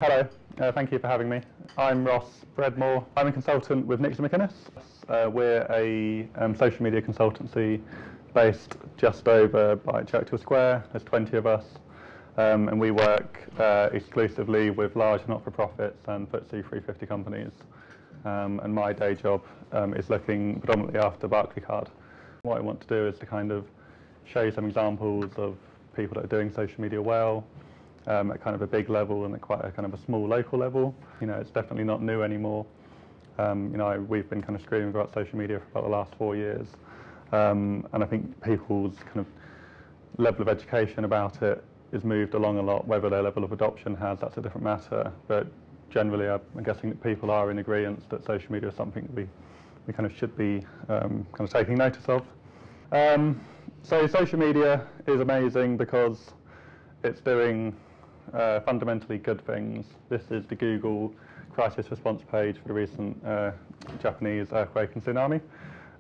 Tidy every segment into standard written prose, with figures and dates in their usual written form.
Hello, thank you for having me. I'm Ross Bredmore. I'm a consultant with Nixon McInnes. We're a social media consultancy based just over by Churchill Square. There's 20 of us, and we work exclusively with large not-for-profits and FTSE 350 companies. And my day job is looking predominantly after Barclaycard. What I want to do is to kind of show you some examples of people that are doing social media well, at kind of a big level and at quite a kind of a small local level. You know, it's definitely not new anymore. We've been kind of screaming about social media for about the last 4 years, and I think people's kind of level of education about it is moved along a lot. Whether their level of adoption has, that's a different matter, but generally I'm guessing that people are in agreement that social media is something that we kind of should be kind of taking notice of. So social media is amazing because it's doing fundamentally good things. This is the Google crisis response page for the recent Japanese earthquake and tsunami.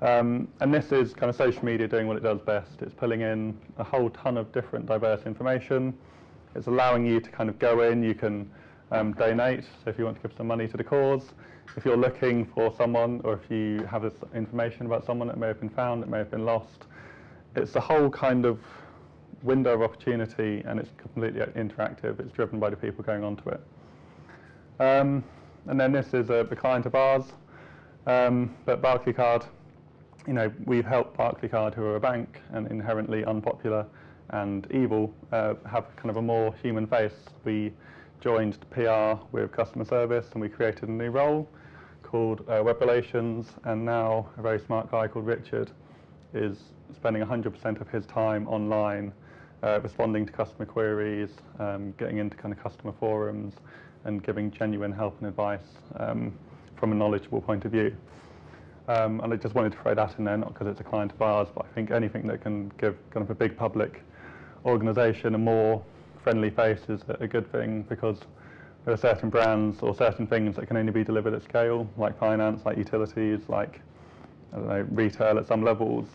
And this is kind of social media doing what it does best. It's pulling in a whole ton of different diverse information. It's allowing you to kind of go in, you can donate, so if you want to give some money to the cause. If you're looking for someone, or if you have this information about someone that may have been found, that may have been lost, it's a whole kind of window of opportunity, and it's completely interactive. It's driven by the people going onto it. And then this is a client of ours, but Barclaycard, you know, we've helped Barclaycard, who are a bank and inherently unpopular and evil, have kind of a more human face. We joined PR with customer service, and we created a new role called Web Relations, and now a very smart guy called Richard is spending 100% of his time online, responding to customer queries, getting into kind of customer forums, and giving genuine help and advice from a knowledgeable point of view. And I just wanted to throw that in there, not because it's a client of ours, but I think anything that can give kind of a big public organisation a more friendly face is a good thing, because there are certain brands or certain things that can only be delivered at scale, like finance, like utilities, like, I don't know, retail at some levels.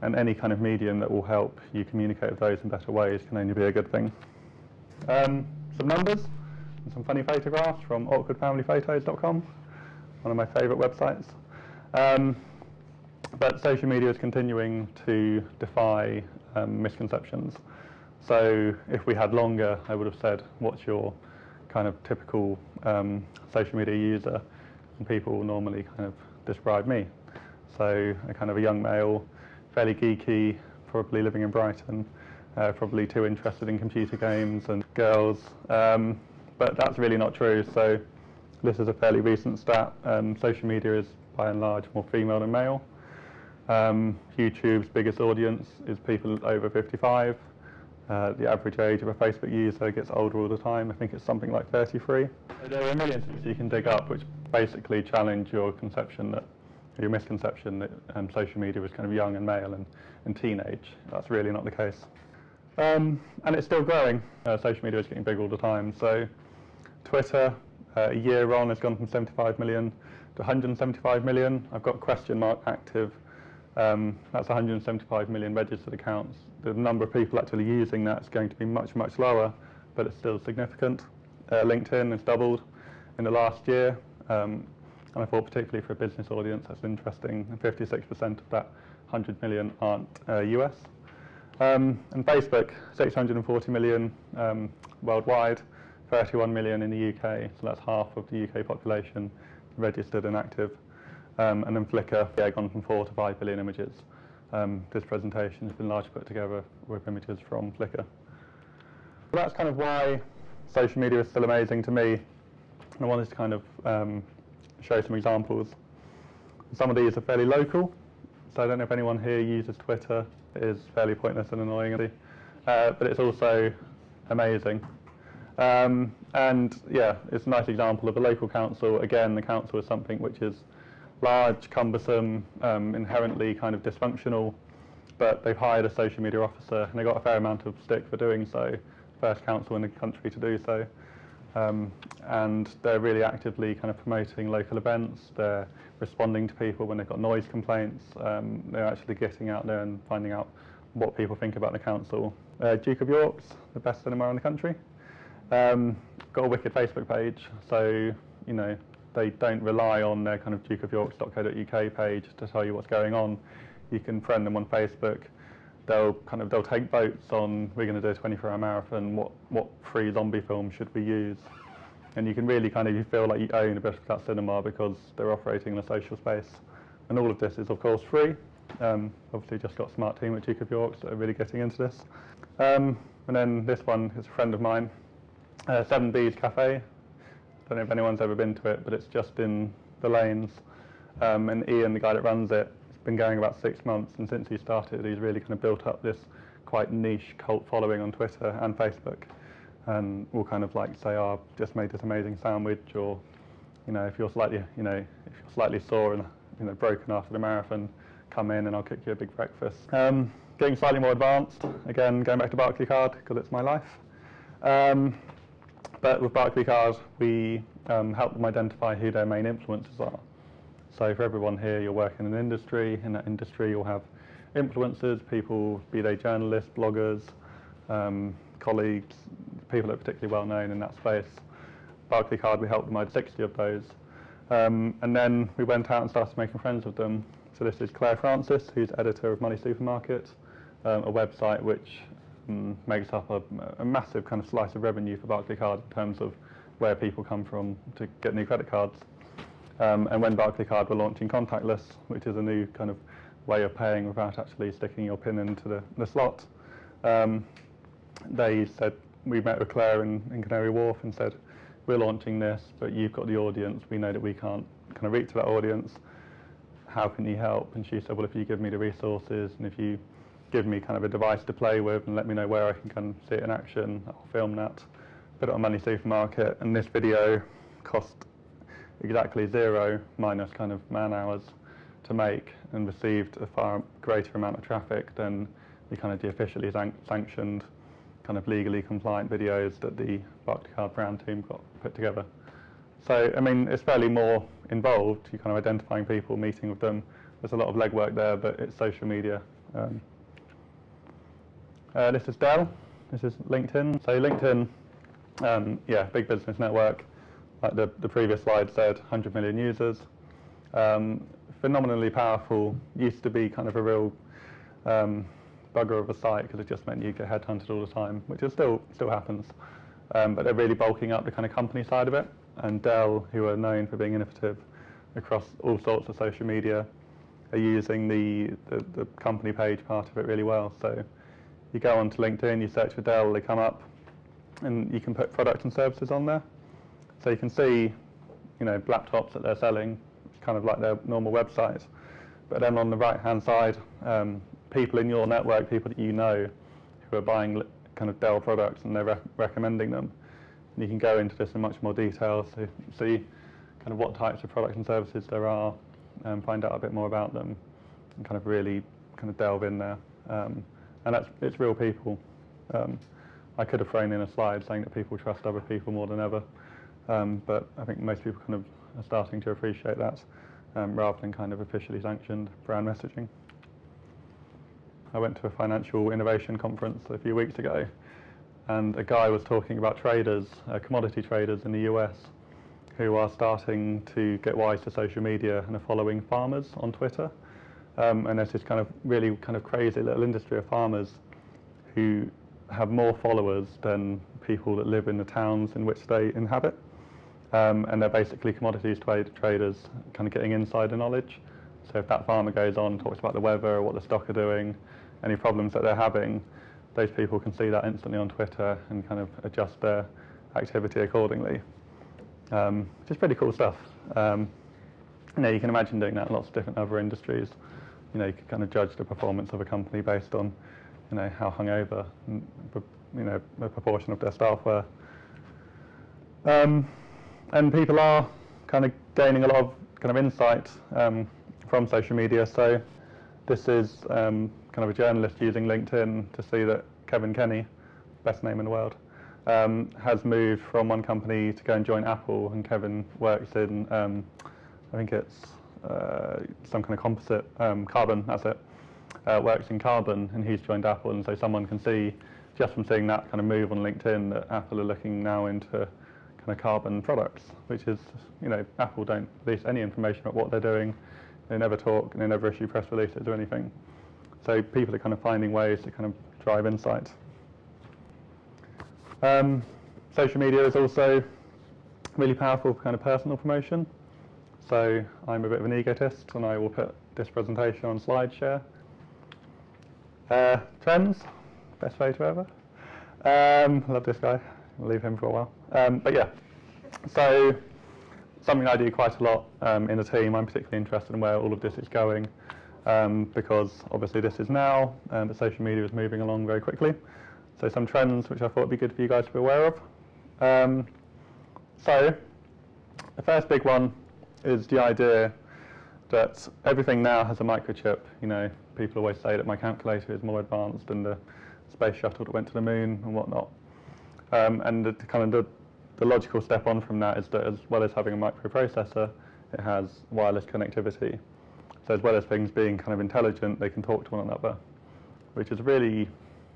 And any kind of medium that will help you communicate with those in better ways can only be a good thing. Some numbers and some funny photographs from awkwardfamilyphotos.com, one of my favourite websites. But social media is continuing to defy misconceptions. So if we had longer, I would have said, what's your kind of typical social media user? And people will normally kind of describe me. So a kind of a young male, fairly geeky, probably living in Brighton, probably too interested in computer games and girls, but that's really not true. So this is a fairly recent stat. Social media is by and large more female than male. YouTube's biggest audience is people over 55. The average age of a Facebook user gets older all the time. I think it's something like 33. There are millions that you can dig up which basically challenge your conception that your misconception that social media is kind of young and male and teenage. That's really not the case. And it's still growing. Social media is getting big all the time. So Twitter, a year on, has gone from 75 million to 175 million. I've got question mark active. That's 175 million registered accounts. The number of people actually using that is going to be much, much lower, but it's still significant. LinkedIn has doubled in the last year. And I thought particularly for a business audience that's interesting, 56% of that 100 million aren't US. And Facebook, 640 million worldwide, 31 million in the UK, so that's half of the UK population registered and active. And then Flickr, gone from 4 to 5 billion images. This presentation has been largely put together with images from Flickr. So that's kind of why social media is still amazing to me. And I wanted to kind of show some examples. Some of these are fairly local, so I don't know if anyone here uses Twitter. It is fairly pointless and annoying, but it's also amazing. And yeah, it's a nice example of a local council. Again, the council is something which is large, cumbersome, inherently kind of dysfunctional, but they've hired a social media officer and they got a fair amount of stick for doing so. First council in the country to do so. And they're really actively kind of promoting local events. They're responding to people when they've got noise complaints. They're actually getting out there and finding out what people think about the council. Duke of York's the best cinema in the country. Got a wicked Facebook page, so you know they don't rely on their kind of dukeofyorks.co.uk page to tell you what's going on. You can friend them on Facebook. They'll take votes on, we're going to do a 24-hour marathon, what free zombie film should we use, and you can really you feel like you own a bit of that cinema because they're operating in a social space. And all of this is of course free. Obviously just got a smart team at Duke of York's that are really getting into this. And then this one is a friend of mine, 7B's Cafe. I don't know if anyone's ever been to it, but it's just in the lanes. And Ian, the guy that runs it, it's been going about 6 months, and since he started, he's really kind of built up this quite niche cult following on Twitter and Facebook. And we'll kind of like say, "Oh, I've just made this amazing sandwich," or if you're slightly sore and broken after the marathon, come in and I'll cook you a big breakfast. Getting slightly more advanced, again going back to Barclaycard because it's my life. But with Barclaycard, we help them identify who their main influencers are. So for everyone here, you're working in an industry. In that industry, you'll have influencers, people, be they journalists, bloggers, colleagues, people that are particularly well known in that space. Barclaycard, we helped them identify 60 of those. And then we went out and started making friends with them. So this is Claire Francis, who's editor of Money Supermarket, a website which makes up a massive kind of slice of revenue for Barclaycard in terms of where people come from to get new credit cards. And when Barclaycard were launching contactless, which is a new kind of way of paying without actually sticking your PIN into the slot, they said, we met with Claire in Canary Wharf and said, "We're launching this, but you've got the audience. We know that we can't kind of reach to that audience. How can you help?" And she said, "Well, if you give me the resources and if you give me kind of a device to play with and let me know where I can kind of see it in action, I'll film that, put it on Money Supermarket." And this video cost exactly 0 minus kind of man hours to make and received a far greater amount of traffic than the officially sanctioned, kind of legally compliant videos that the Barclaycard brand team got put together. So, I mean, it's fairly more involved. You're kind of identifying people, meeting with them. There's a lot of legwork there, but it's social media. This is Dell. This is LinkedIn. So LinkedIn, yeah, big business network. Like the previous slide said, 100 million users. Phenomenally powerful. Used to be kind of a real bugger of a site because it just meant you get headhunted all the time, which is still happens. But they're really bulking up the kind of company side of it. And Dell, who are known for being innovative across all sorts of social media, are using the company page part of it really well. So you go onto LinkedIn, you search for Dell, they come up, and you can put products and services on there. So you can see, laptops that they're selling, kind of like their normal website. But then on the right-hand side, people in your network, people that you know, who are buying kind of Dell products and they're recommending them. And you can go into this in much more detail, so see kind of what types of products and services there are, and find out a bit more about them, and kind of really kind of delve in there. And it's real people. I could have thrown in a slide saying that people trust other people more than ever, but I think most people kind of are starting to appreciate that, rather than kind of officially sanctioned brand messaging. I went to a financial innovation conference a few weeks ago, and a guy was talking about traders, commodity traders in the US, who are starting to get wise to social media and are following farmers on Twitter. And there's this kind of really kind of crazy little industry of farmers who have more followers than people that live in the towns in which they inhabit. And they're basically commodities traders kind of getting insider knowledge. So if that farmer goes on, talks about the weather, or what the stock are doing, any problems that they're having, those people can see that instantly on Twitter and kind of adjust their activity accordingly. Which is pretty cool stuff. You can imagine doing that in lots of different other industries. You can kind of judge the performance of a company based on, how hungover, the proportion of their staff were. And people are kind of gaining a lot of kind of insight from social media. So this is kind of a journalist using LinkedIn to see that Kevin Kenny, best name in the world, has moved from one company to go and join Apple, and Kevin works in, I think it's some kind of composite, carbon, that's it, works in carbon, and he's joined Apple, and so someone can see just from seeing that kind of move on LinkedIn that Apple are looking now into kind of carbon products, which is, you know, Apple don't release any information about what they're doing. They never talk, and they never issue press releases or anything. So people are kind of finding ways to kind of drive insight. Social media is also really powerful for kind of personal promotion. So I'm a bit of an egotist, and I will put this presentation on SlideShare. Trends, best photo ever. Love this guy. I'll leave him for a while. But yeah, so something I do quite a lot in the team. I'm particularly interested in where all of this is going, because obviously this is now, but social media is moving along very quickly. So some trends which I thought would be good for you guys to be aware of. So the first big one is the idea that everything now has a microchip. You know, people always say that my calculator is more advanced than the space shuttle that went to the moon and whatnot. And the logical step on from that is that as well as having a microprocessor, it has wireless connectivity. So as well as things being kind of intelligent, they can talk to one another, which is a really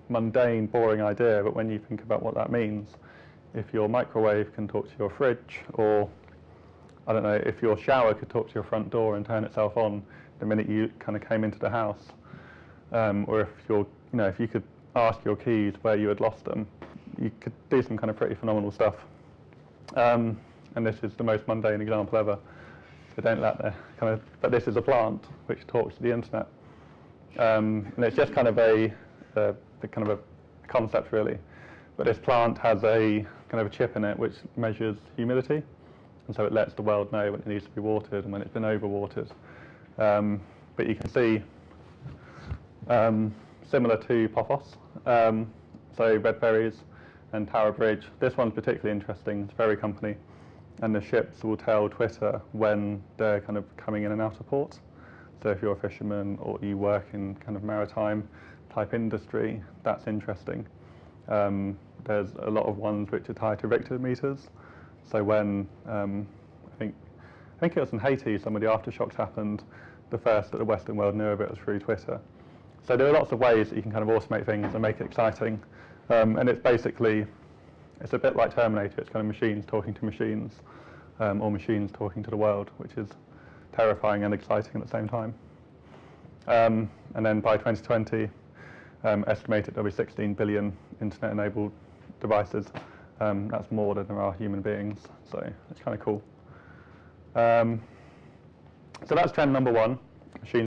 mundane, boring idea, but when you think about what that means, if your microwave can talk to your fridge, or I don't know, if your shower could talk to your front door and turn itself on the minute you kind of came into the house, or if if you could ask your keys where you had lost them, you could do some kind of pretty phenomenal stuff. And this is the most mundane example ever. So don't let the but this is a plant which talks to the internet, and it's just kind of a concept really. But this plant has a kind of a chip in it which measures humidity, and so it lets the world know when it needs to be watered and when it's been overwatered. But you can see, similar to P.O.S.T, so Red Ferries and Tower Bridge. This one's particularly interesting. It's a ferry company, and the ships will tell Twitter when they're kind of coming in and out of port. So if you're a fisherman or you work in kind of maritime type industry, that's interesting. There's a lot of ones which are tied to Richter meters. So when I think it was in Haiti, some of the aftershocks happened, the first that the Western world knew of it was through Twitter. So there are lots of ways that you can kind of automate things and make it exciting. And it's basically, it's a bit like Terminator. It's kind of machines talking to machines, or machines talking to the world, which is terrifying and exciting at the same time. And then by 2020, estimated there'll be 16 billion internet-enabled devices. That's more than there are human beings, so it's kind of cool. So that's trend number one, machines